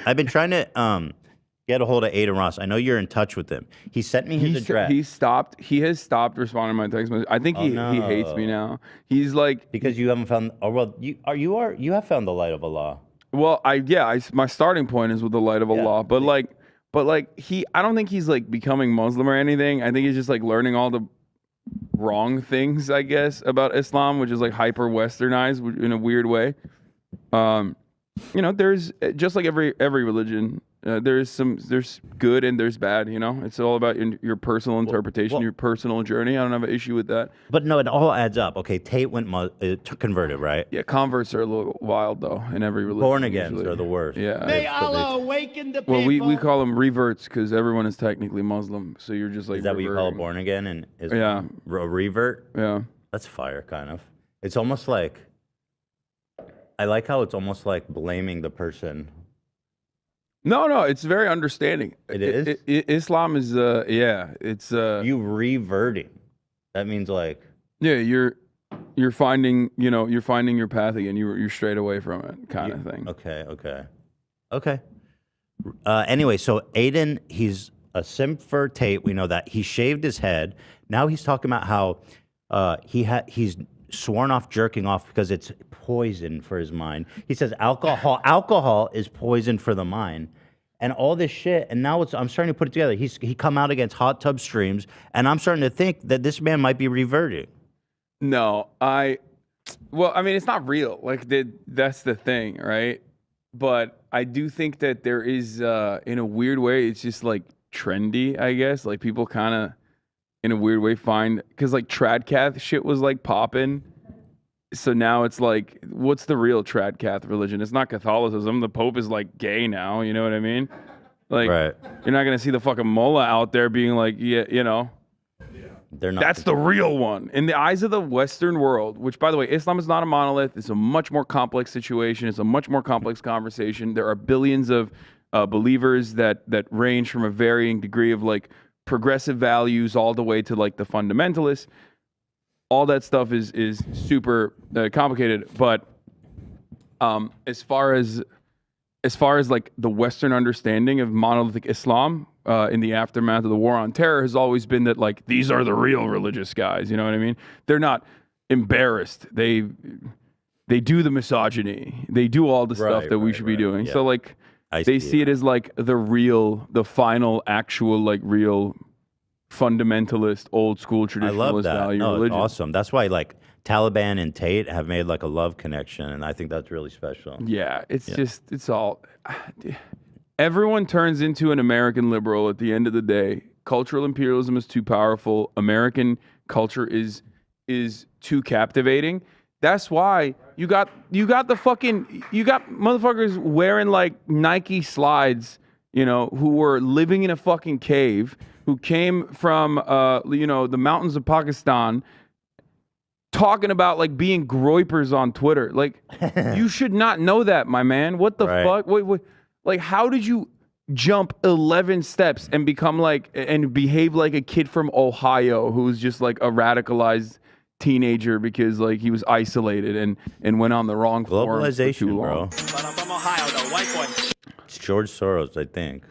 I've been trying to get a hold of Adin Ross. I know you're in touch with him. He sent me his address. He has stopped responding to my text message. I think he hates me now. He's like, because you haven't found. Oh well, you have found the light of Allah. Well, my starting point is with the light of Allah, but I don't think he's like becoming Muslim or anything. I think he's just like learning all the wrong things, I guess, about Islam, which is like hyper westernized in a weird way. There's just like every religion, there's good and there's bad. It's all about your personal interpretation, your personal journey. I don't have an issue with that. But no, it all adds up. Okay, Tate went converted, right? Yeah, converts are a little wild though in every religion. Born agains are the worst. Yeah. May Allah awaken the people. Well, we call them reverts because everyone is technically Muslim. So you're just like. Is that what you call a born again and yeah, a revert? Yeah. That's fire, kind of. It's almost like. I like how it's almost like blaming the person. No, it's very understanding. It is? Islam is, it's... You reverting. That means like... Yeah, you're finding, you're finding your path again. You're straight away from it, kind of thing. Okay. Anyway, so Adin, he's a simp for Tate. We know that. He shaved his head. Now he's talking about how he's sworn off jerking off because it's poison for his mind. He says alcohol is poison for the mind, and all this shit. And now I'm starting to put it together. He come out against hot tub streams, and I'm starting to think that this man might be reverting. No, it's not real. Like that's the thing, right? But I do think that there is, in a weird way, it's just like trendy, I guess. Like people kind of, in a weird way, because like Tradcath shit was like popping. So now it's like, what's the real Tradcath religion? It's not Catholicism. The Pope is like gay now. You know what I mean? Like, right. You're not gonna see the fucking mullah out there being like, yeah, They're not. That's the real one. In the eyes of the Western world, which, by the way, Islam is not a monolith. It's a much more complex situation. It's a much more complex conversation. There are billions of believers that range from a varying degree of like progressive values all the way to like the fundamentalists. All that stuff is super complicated. But as far as like the Western understanding of monolithic Islam in the aftermath of the war on terror has always been that like these are the real religious guys. You know what I mean? They're not embarrassed. They do the misogyny. They do all the stuff that we should be doing. Yeah. So like they see it as like the final actual like real fundamentalist, old school traditionalist value religion. It's awesome. That's why like Taliban and Tate have made like a love connection, and I think that's really special. Yeah, it's all. Everyone turns into an American liberal at the end of the day. Cultural imperialism is too powerful. American culture is too captivating. That's why you got motherfuckers wearing like Nike slides, who were living in a fucking cave, who came from the mountains of Pakistan, talking about like being groypers on Twitter. Like you should not know that, my man. What the fuck? Wait. Like, how did you jump 11 steps and become like and behave like a kid from Ohio who's just like a radicalized teenager because like he was isolated and went on the wrong forums for too long? Globalization, bro. But I'm from Ohio, though. White boy. It's George Soros, I think.